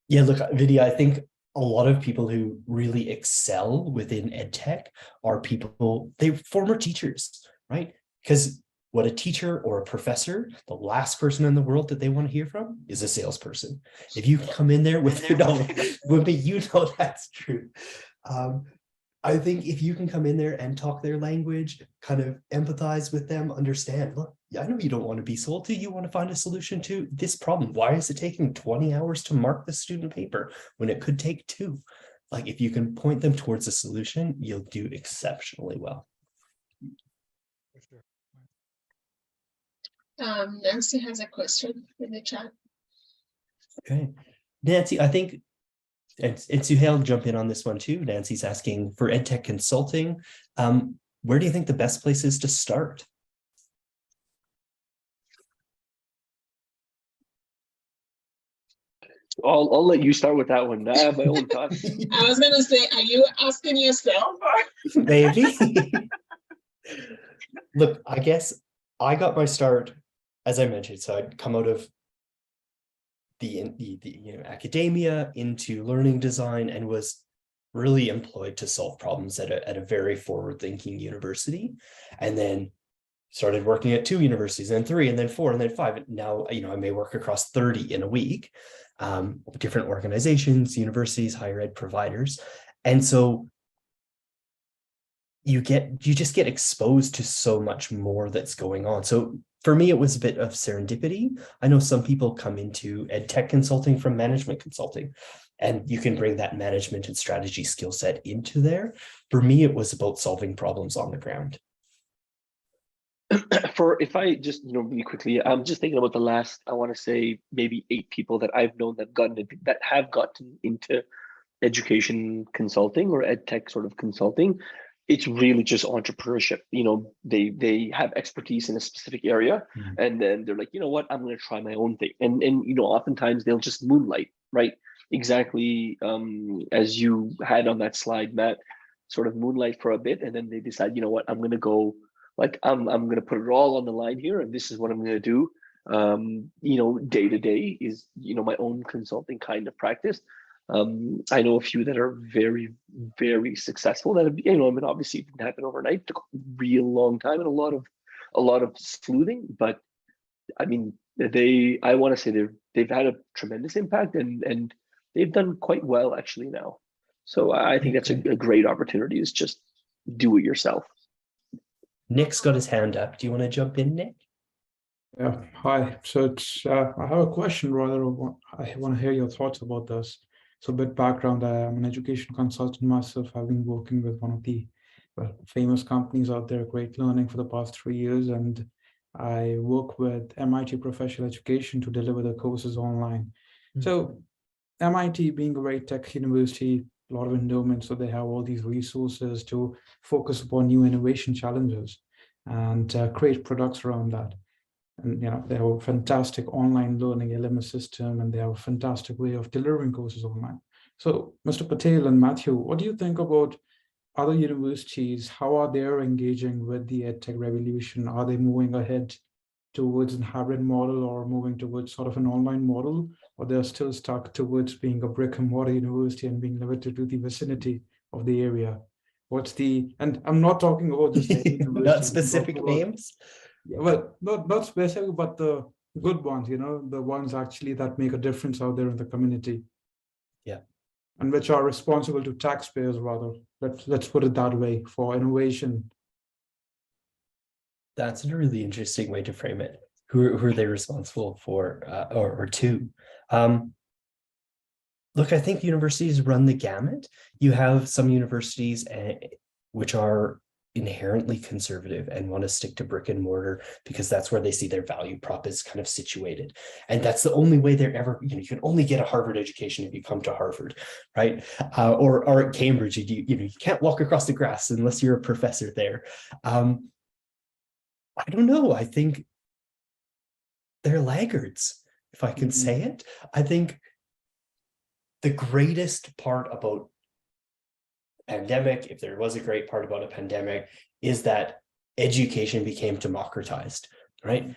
Yeah, look, Vinny, I think a lot of people who really excel within EdTech are people, they're former teachers, right? Because what a teacher or a professor, the last person in the world that they want to hear from is a salesperson. If you come in there with, that's true. I think if you can come in there and talk their language, kind of empathize with them, understand, look, I know you don't want to be sold to, you want to find a solution to this problem. Why is it taking 20 hours to mark the student paper when it could take 2? Like, if you can point them towards a solution, you'll do exceptionally well. For sure. Nancy has a question in the chat. Okay. Nancy, I think, and Suhayl, jump in on this one too. Nancy's asking, for EdTech consulting, where do you think the best place is to start? I'll let you start with that one. I have my own thoughts. I was gonna say, are you asking yourself? Or? Maybe. Look, I guess I got my start, as I mentioned, so I'd come out of the academia into learning design and was really employed to solve problems at a very forward-thinking university, and then started working at 2 universities, and 3, and then 4, and then 5. And now, I may work across 30 in a week, different organizations, universities, higher ed providers. And so you just get exposed to so much more that's going on. So for me, it was a bit of serendipity. I know some people come into EdTech consulting from management consulting, and you can bring that management and strategy skill set into there. For me, it was about solving problems on the ground. If I just, really quickly, I'm just thinking about the last, I want to say maybe 8 people that I've known that have gotten into education consulting or EdTech sort of consulting. It's really just entrepreneurship. They have expertise in a specific area, and then they're like, you know what, I'm going to try my own thing. And oftentimes they'll just moonlight, right? Exactly as you had on that slide, Matt, sort of moonlight for a bit, and then they decide, you know what, I'm going to go, like, I'm going to put it all on the line here, and this is what I'm going to do. Day to day is, my own consulting kind of practice. I know a few that are very, very successful that have, obviously it didn't happen overnight, it took a real long time and a lot of sleuthing, but I mean, I want to say they've had a tremendous impact, and they've done quite well actually now. So I think that's a great opportunity, is just do it yourself. Nick's got his hand up. Do you want to jump in, Nick? Yeah, hi. So I have a question, rather. I want to hear your thoughts about this. So a bit background, I'm an education consultant myself. I've been working with one of the famous companies out there, Great Learning, for the past 3 years. And I work with MIT Professional Education to deliver the courses online. So MIT being a very tech university, a lot of endowment, so they have all these resources to focus upon new innovation challenges and create products around that. And they have a fantastic online learning LMS system, and they have a fantastic way of delivering courses online. So Mr. Patel and Matthew, what do you think about other universities? How are they engaging with the EdTech revolution? Are they moving ahead towards a hybrid model, or moving towards sort of an online model, or they're still stuck towards being a brick and mortar university and being limited to the vicinity of the area? And I'm not talking about just any not specific names. Yeah, well, not specific, but the good ones, the ones actually that make a difference out there in the community. Yeah. And which are responsible to taxpayers, rather. Let's put it that way, for innovation. That's a really interesting way to frame it. Who are they responsible for, or to? Look, I think universities run the gamut. You have some universities which are inherently conservative and want to stick to brick and mortar because that's where they see their value prop is kind of situated. And that's the only way they're ever, you can only get a Harvard education if you come to Harvard, right? Or at Cambridge, you can't walk across the grass unless you're a professor there. I don't know. I think they're laggards, if I can say it. I think the greatest part about pandemic, if there was a great part about a pandemic, is that education became democratized, right?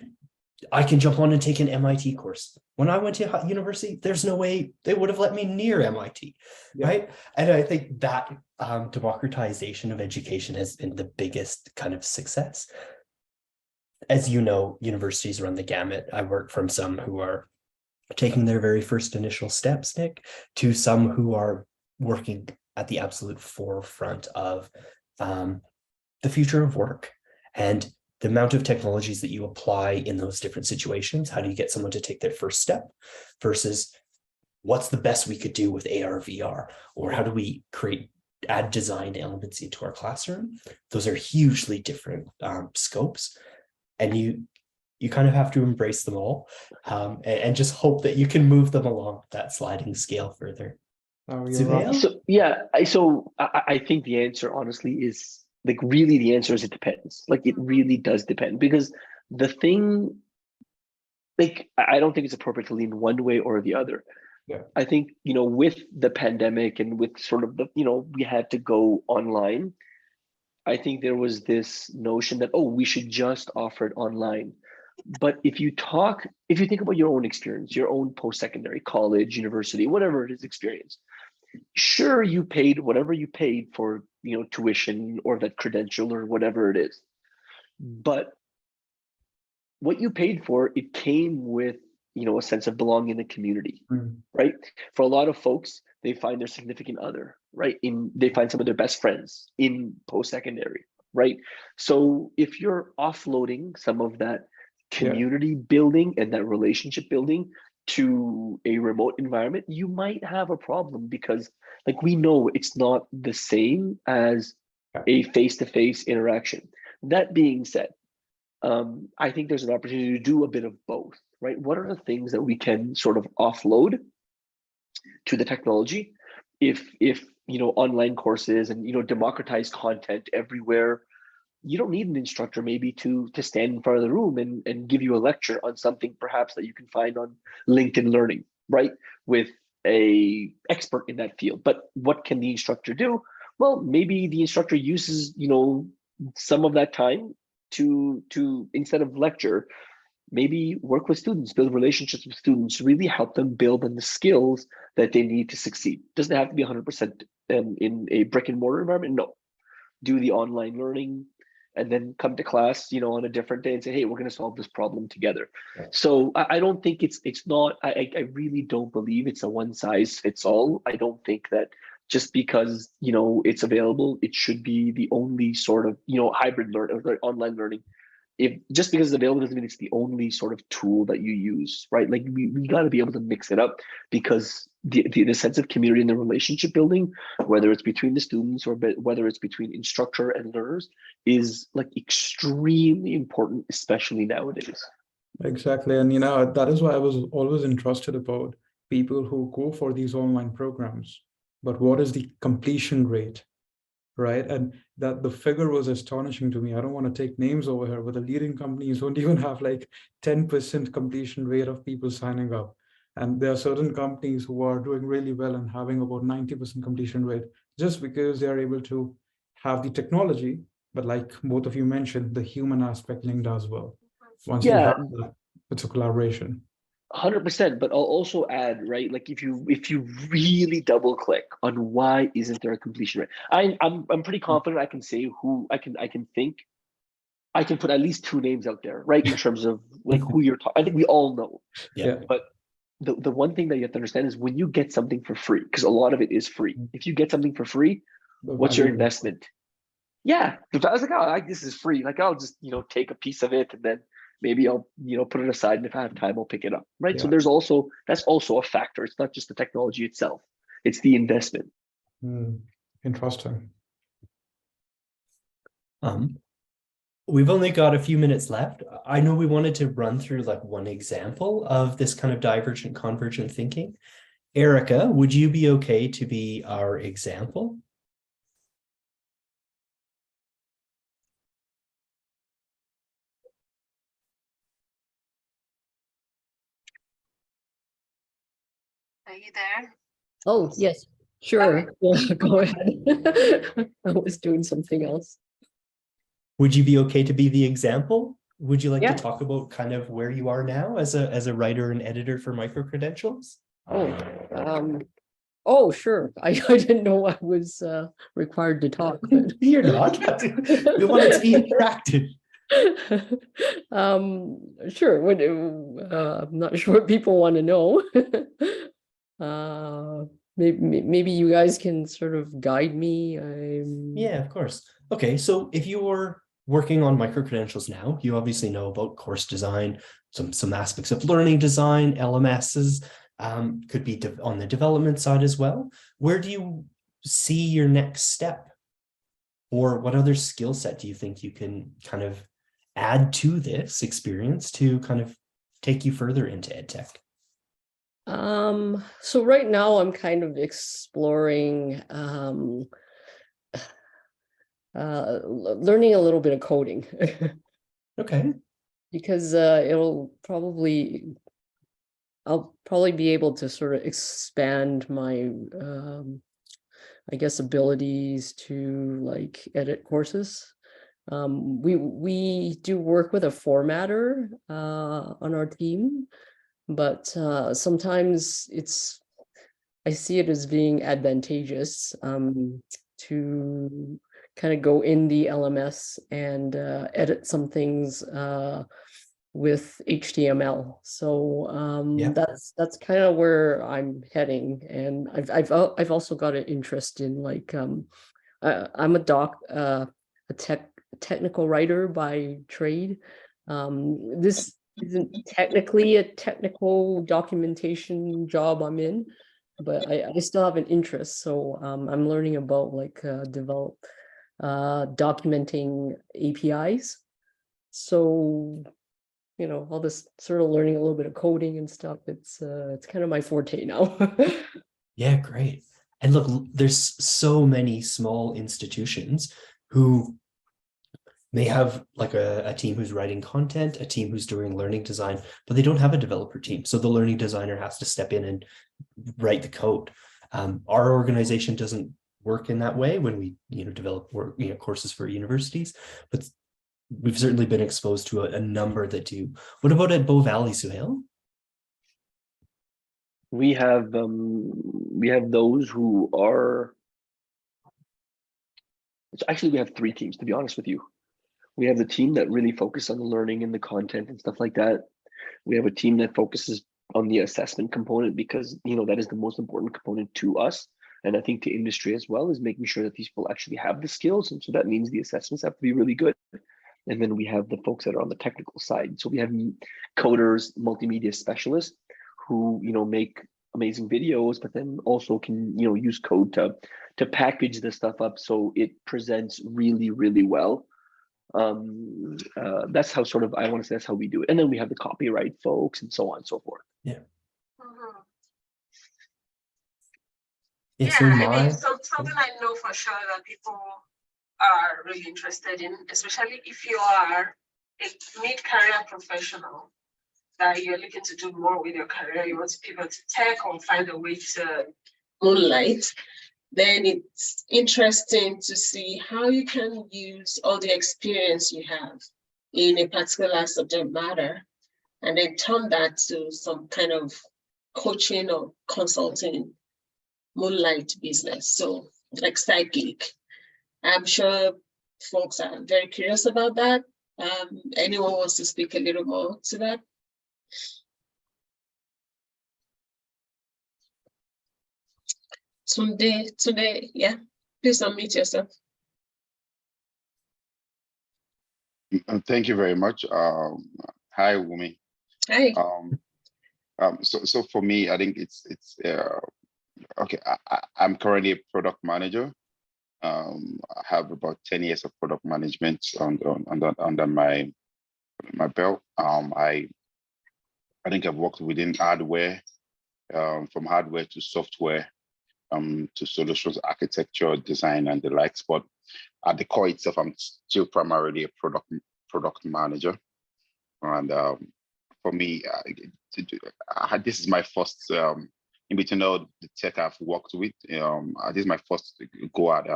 I can jump on and take an MIT course. When I went to university, there's no way they would have let me near MIT, right? And I think that democratization of education has been the biggest kind of success. As you know, universities run the gamut. I work from some who are taking their very first initial steps, Nick, to some who are working at the absolute forefront of the future of work. And the amount of technologies that you apply in those different situations, how do you get someone to take their first step versus what's the best we could do with AR, VR, or how do we add design elements into our classroom? Those are hugely different scopes. And you kind of have to embrace them all and just hope that you can move them along that sliding scale further. Suhayl? So I think the answer honestly is like really the answer is it depends. Like it really does depend because the thing, like I don't think it's appropriate to lean one way or the other. Yeah. I think, with the pandemic and with sort of the, we had to go online. I think there was this notion that, we should just offer it online. But if you think about your own experience, your own post-secondary, college, university, whatever it is experience, sure, you paid whatever you paid for, tuition or that credential or whatever it is. But what you paid for, it came with, a sense of belonging in the community, right? For a lot of folks, they find their significant other, right? They find some of their best friends in post-secondary, right? So if you're offloading some of that community building and that relationship building to a remote environment, you might have a problem because like we know it's not the same as a face-to-face interaction. That being said, I think there's an opportunity to do a bit of both, right? What are the things that we can sort of offload to the technology if online courses and democratized content everywhere? You don't need an instructor maybe to stand in front of the room and give you a lecture on something perhaps that you can find on LinkedIn Learning, right? With a expert in that field. But what can the instructor do? Well, maybe the instructor uses, some of that time to instead of lecture, maybe work with students, build relationships with students, really help them build on the skills that they need to succeed. Doesn't have to be 100% in a brick and mortar environment. No, do the online learning and then come to class, on a different day and say, hey, we're going to solve this problem together. So I don't think it's not, I really don't believe it's a one size fits all. I don't think that just because, it's available, it should be the only sort of, hybrid learning or online learning. If just because it's available doesn't mean it's the only sort of tool that you use, right? Like we got to be able to mix it up because the sense of community and the relationship building, whether it's between the students or whether it's between instructor and learners, is like extremely important, especially nowadays. Exactly. And, that is why I was always interested about people who go for these online programs. But what is the completion rate? Right. And that the figure was astonishing to me. I don't want to take names over here, but the leading companies don't even have like 10% completion rate of people signing up. And there are certain companies who are doing really well and having about 90% completion rate just because they are able to have the technology. But like both of you mentioned, the human aspect linked as well. Once you have that, it's a collaboration. 100%, but I'll also add, right? Like if you really double click on why isn't there a completion rate, I'm pretty confident I can say who I can think I can put at least two names out there, right? In terms of like who you're talking. I think we all know. Yeah. But the one thing that you have to understand is when you get something for free, because a lot of it is free. If you get something for free, what's your investment? Yeah, if I was like, this is free. Like I'll just take a piece of it and then maybe I'll put it aside, and if I have time, I'll pick it up. Right. Yeah. So that's also a factor. It's not just the technology itself; it's the investment. Interesting. We've only got a few minutes left. I know we wanted to run through like one example of this kind of divergent convergent thinking. Erica, would you be okay to be our example? Are you there? Oh, yes, sure. Yeah, go ahead. I was doing something else. Would you be okay to be the example? Would you like Yeah. to talk about kind of where you are now as a writer and editor for micro-credentials? Oh, sure. I didn't know I was required to talk. But You're not. We want it to be interactive. Sure. I'm not sure what people want to know. Maybe you guys can sort of guide me. Yeah, of course. Okay, so if you were working on micro-credentials now, you obviously know about course design, some aspects of learning design, LMSs, could be on the development side as well. Where do you see your next step? Or what other skill set do you think you can kind of add to this experience to kind of take you further into EdTech? So right now I'm kind of exploring learning a little bit of coding. Okay. Because I'll probably be able to sort of expand my I guess abilities to like edit courses. We do work with a formatter on our team, but sometimes I see it as being advantageous to kind of go in the LMS and edit some things with HTML. So Yeah. that's kind of where I'm heading. And I've also got an interest in like I'm a technical writer by trade. This isn't technically a technical documentation job I'm in, but I still have an interest. So I'm learning about like documenting APIs. So all this sort of learning a little bit of coding and stuff. It's kind of my forte now. Yeah, great. And look, there's so many small institutions who may have like a team who's writing content, a team who's doing learning design, but they don't have a developer team. So the learning designer has to step in and write the code. Our organization doesn't work in that way when we develop courses for universities, but we've certainly been exposed to a number that do. What about at Bow Valley, Suhayl? We have those who are. Actually, we have three teams, to be honest with you. We have the team that really focus on the learning and the content and stuff like that. We have a team that focuses on the assessment component because that is the most important component to us, and I think to industry as well, is making sure that these people actually have the skills, and so that means the assessments have to be really good. And then we have the folks that are on the technical side. So we have coders, multimedia specialists who make amazing videos, but then also can use code to package the stuff up so it presents really, really well. That's how sort of, I want to say, that's how we do it. And then we have the copyright folks and so on and so forth. Yeah. Mhm. Yeah, Yeah, I mean, something I know for sure that people are really interested in, especially if you are a mid-career professional, that you're looking to do more with your career, you want to pivot to tech or find a way to moonlight, then it's interesting to see how you can use all the experience you have in a particular subject matter and then turn that to some kind of coaching or consulting moonlight business. So like side gig. I'm sure folks are very curious about that. Anyone wants to speak a little more to that? Today, yeah. Please unmute yourself. Thank you very much. Hi, Wumi. Hi. So for me, I think it's okay. I'm currently a product manager, I have about 10 years of product management under my belt. I think I've worked within hardware, from hardware to software, to solutions architecture, design, and the likes. But at the core itself, I'm still primarily a product manager. And for me, this is my first, in between all the tech I've worked with, this is my first go at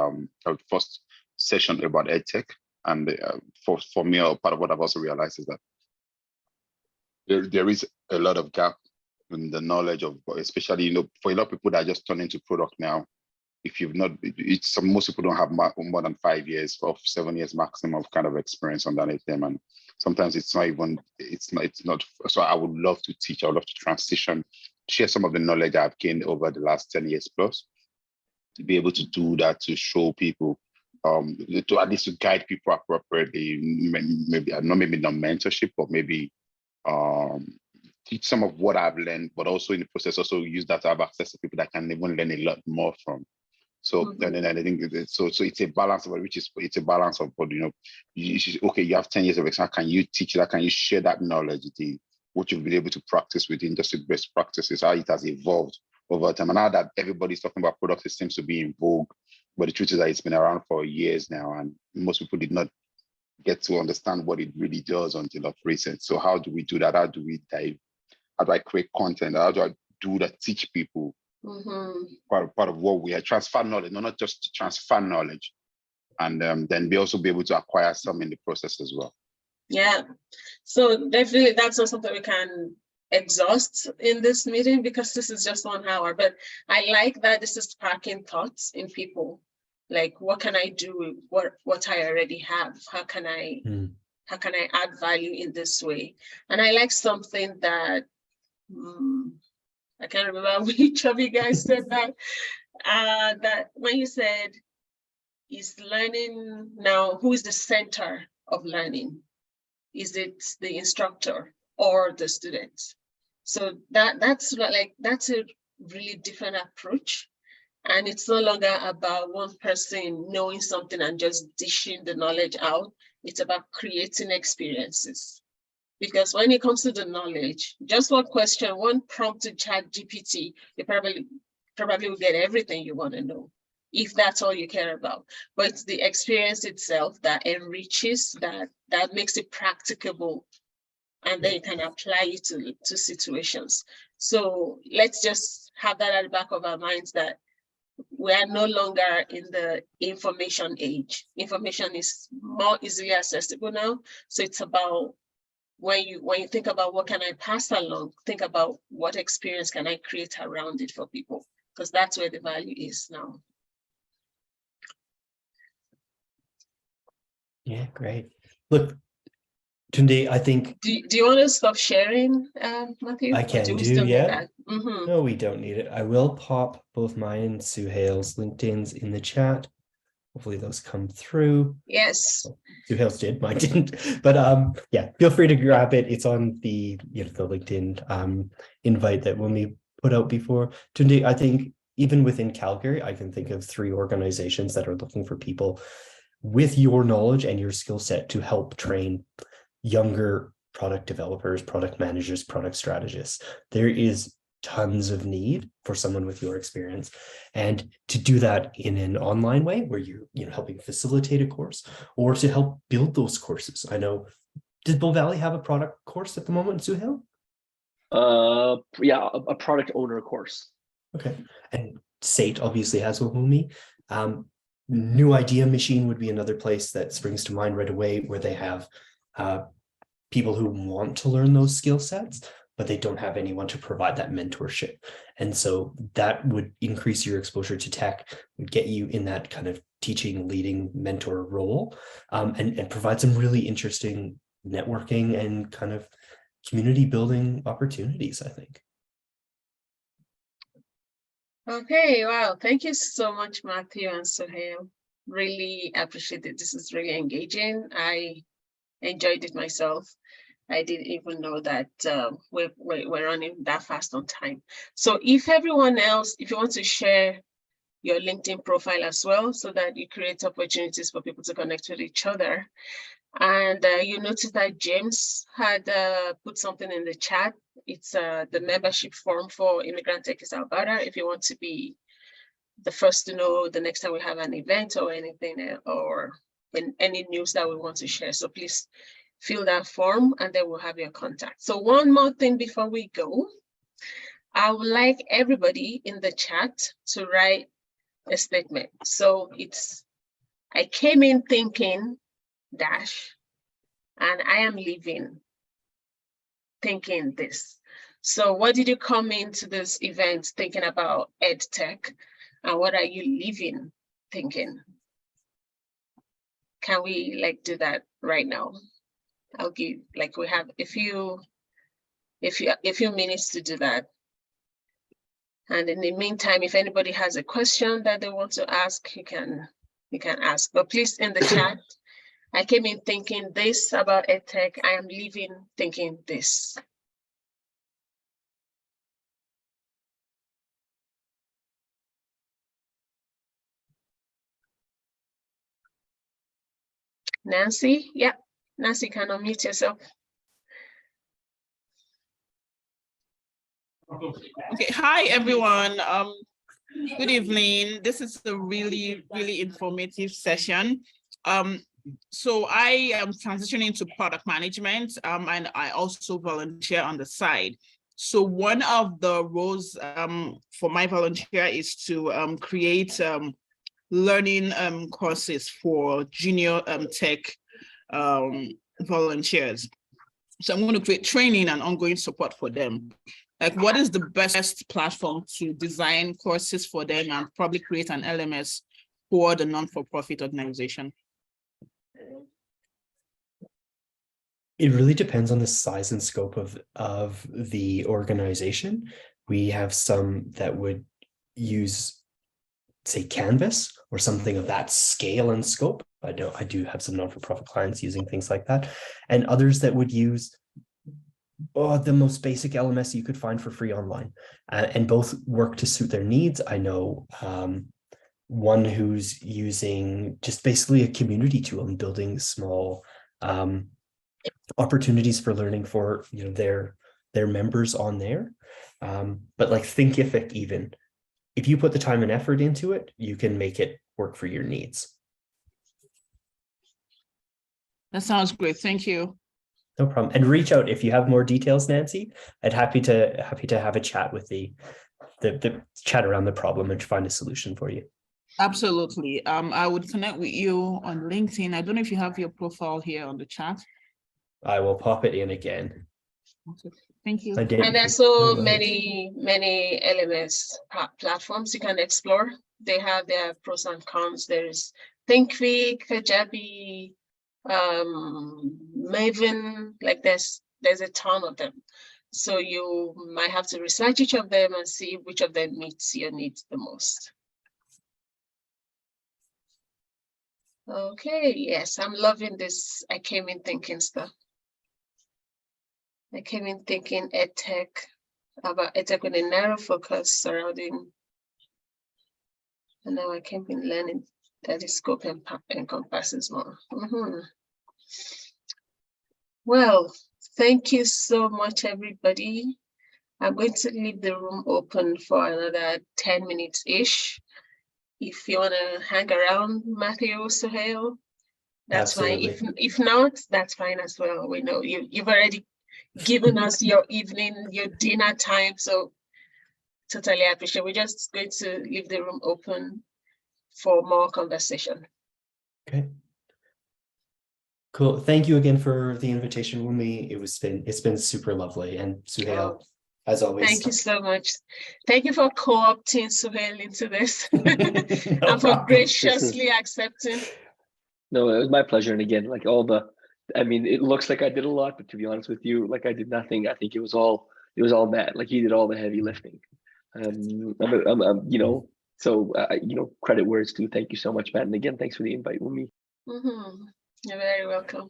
first session about EdTech. And for me, part of what I've also realized is that there is a lot of gap in the knowledge of, especially, for a lot of people that just turn into product now. If you've not, most people don't have more than 5 years or 7 years maximum of kind of experience underneath them, and sometimes it's not even, it's not. So I would love to teach. I would love to transition, share some of the knowledge I've gained over the last 10 years plus, to be able to do that, to show people, to at least to guide people appropriately. Maybe not mentorship, but maybe teach some of what I've learned, but also in the process also use that to have access to people that can even learn a lot more from. So and then I think so it's a balance of it's a balance of, but okay, you have 10 years of experience. Can you teach that? Can you share that knowledge, what you've been able to practice with industry best practices, how it has evolved over time? And now that everybody's talking about products, it seems to be in vogue. But the truth is that it's been around for years now, and most people did not get to understand what it really does until of recent. So how do we do that? How do we dive? How do I create content? How do I do that? Teach people part of what we are, transfer knowledge, not just transfer knowledge, and then we also be able to acquire some in the process as well. Yeah, so definitely that's not something we can exhaust in this meeting because this is just 1 hour. But I like that this is sparking thoughts in people. Like, what can I do with what I already have? How can I add value in this way? And I like something that I can't remember which of you guys said that. That when you said, is learning now, who is the center of learning? Is it the instructor or the student? So that's a really different approach. And it's no longer about one person knowing something and just dishing the knowledge out. It's about creating experiences. Because when it comes to the knowledge, just one question, one prompt to ChatGPT, you probably will get everything you want to know, if that's all you care about. But it's the experience itself that enriches, that makes it practicable, and then you can apply it to situations. So let's just have that at the back of our minds, that we are no longer in the information age. Information is more easily accessible now. So it's about, when you think about what can I pass along, think about what experience can I create around it for people, because that's where the value is now. Yeah, great. Look, Tunde, I think. Do you want to stop sharing, Matthew? I can do, yeah. No, we don't need it. I will pop both mine and Suhayl's LinkedIn's in the chat. Hopefully those come through. Yes. Suhayl's did, mine didn't. But yeah, feel free to grab it. It's on the the LinkedIn invite that when we put out before. Tunde, I think even within Calgary, I can think of 3 organizations that are looking for people with your knowledge and your skill set to help train younger product developers, product managers, product strategists. There is tons of need for someone with your experience, and to do that in an online way where you're helping facilitate a course, or to help build those courses. I know, does Bull Valley have a product course at the moment, Suhayl? Yeah, a product owner course. Okay, and SAIT obviously has Wahumi. New Idea Machine would be another place that springs to mind right away, where they have people who want to learn those skill sets, but they don't have anyone to provide that mentorship. And so that would increase your exposure to tech, would get you in that kind of teaching, leading, mentor role, and provide some really interesting networking and kind of community building opportunities, I think. Okay, wow. Thank you so much, Matthew and Suhayl. Really appreciate it. This is really engaging. I enjoyed it myself. I didn't even know that we're running that fast on time. So if everyone else, if you want to share your LinkedIn profile as well, so that you create opportunities for people to connect with each other. And you notice that James had put something in the chat. It's the membership form for Immigrant Tech is Alberta. If you want to be the first to know the next time we have an event or anything, or in any news that we want to share. So please fill that form and then we'll have your contact. So one more thing before we go, I would like everybody in the chat to write a statement. So it's, I came in thinking dash, and I am leaving thinking this. So what did you come into this event thinking about EdTech, and what are you leaving thinking? Can we like do that right now? I'll give, like, we have a few minutes to do that. And in the meantime, if anybody has a question that they want to ask, you can ask. But please, in the chat, I came in thinking this about EdTech. I am leaving thinking this. Nancy, yeah, Nancy, can unmute yourself. Okay, hi everyone. Good evening. This is a really, really informative session. So I am transitioning to product management, and I also volunteer on the side. So one of the roles for my volunteer is to create learning courses for junior tech volunteers. So I'm going to create training and ongoing support for them. Like, what is the best platform to design courses for them and probably create an LMS for the non-for-profit organization? It really depends on the size and scope of the organization. We have some that would use, say, Canvas or something of that scale and scope. I do have some non-for-profit clients using things like that, and others that would use the most basic LMS you could find for free online, and both work to suit their needs. I know one who's using just basically a community tool and building small opportunities for learning for their members on there. But like Thinkific, even if you put the time and effort into it, you can make it work for your needs. That sounds great. Thank you. No problem. And reach out if you have more details, Nancy. I'd happy to have a chat with the chat around the problem and find a solution for you. Absolutely. I would connect with you on LinkedIn. I don't know if you have your profile here on the chat. I will pop it in again. Okay. Thank you. And there's so many LMS platforms you can explore. They have their pros and cons. There's Thinkific, Kajabi, Maven, like there's a ton of them. So you might have to research each of them and see which of them meets your needs the most. Okay, yes, I'm loving this. I came in thinking stuff. I came in thinking EdTech, about EdTech with a narrow focus surrounding, and now I came in learning that the scope encompasses more. Well, thank you so much, everybody. I'm going to leave the room open for another 10 minutes-ish. If you want to hang around, Matthew, Suhayl, that's Absolutely. fine. If not, that's fine as well. We know you've already given us your evening, your dinner time, so totally appreciate. We're just going to leave the room open for more conversation. Okay. Cool. Thank you again for the invitation, Wumi. It's been super lovely, and Suhayl, as always. Thank you so much. Thank you for co-opting Suhayl into this and for graciously accepting. No, it was my pleasure. And again, like I mean, it looks like I did a lot, but to be honest with you, like I did nothing. I think it was all Matt. Like he did all the heavy lifting. So credit where it's due. Thank you so much, Matt. And again, thanks for the invite, Wumi. You're very welcome.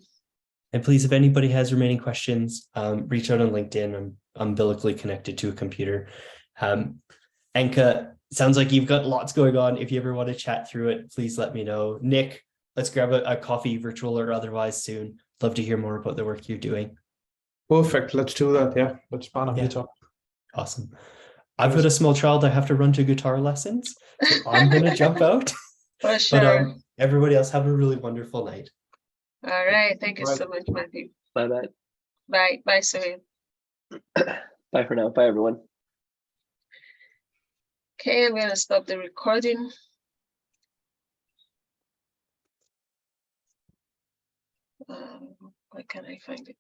And please, if anybody has remaining questions, reach out on LinkedIn. I'm umbilically connected to a computer. Anka sounds like you've got lots going on. If you ever want to chat through it, please let me know. Nick, let's grab a coffee, virtual or otherwise, soon. Love to hear more about the work you're doing. Perfect. Let's do that. Yeah, let's plan a Yeah. meetup. Awesome. I've got a small child. I have to run to guitar lessons, so I'm going to jump out. For sure. But everybody else, have a really wonderful night. All right. Thank you Right. so much, Matthew. Bye bye. Bye. Bye, Suhayl. Bye for now. Bye everyone. Okay, I'm going to stop the recording. Where can I find it?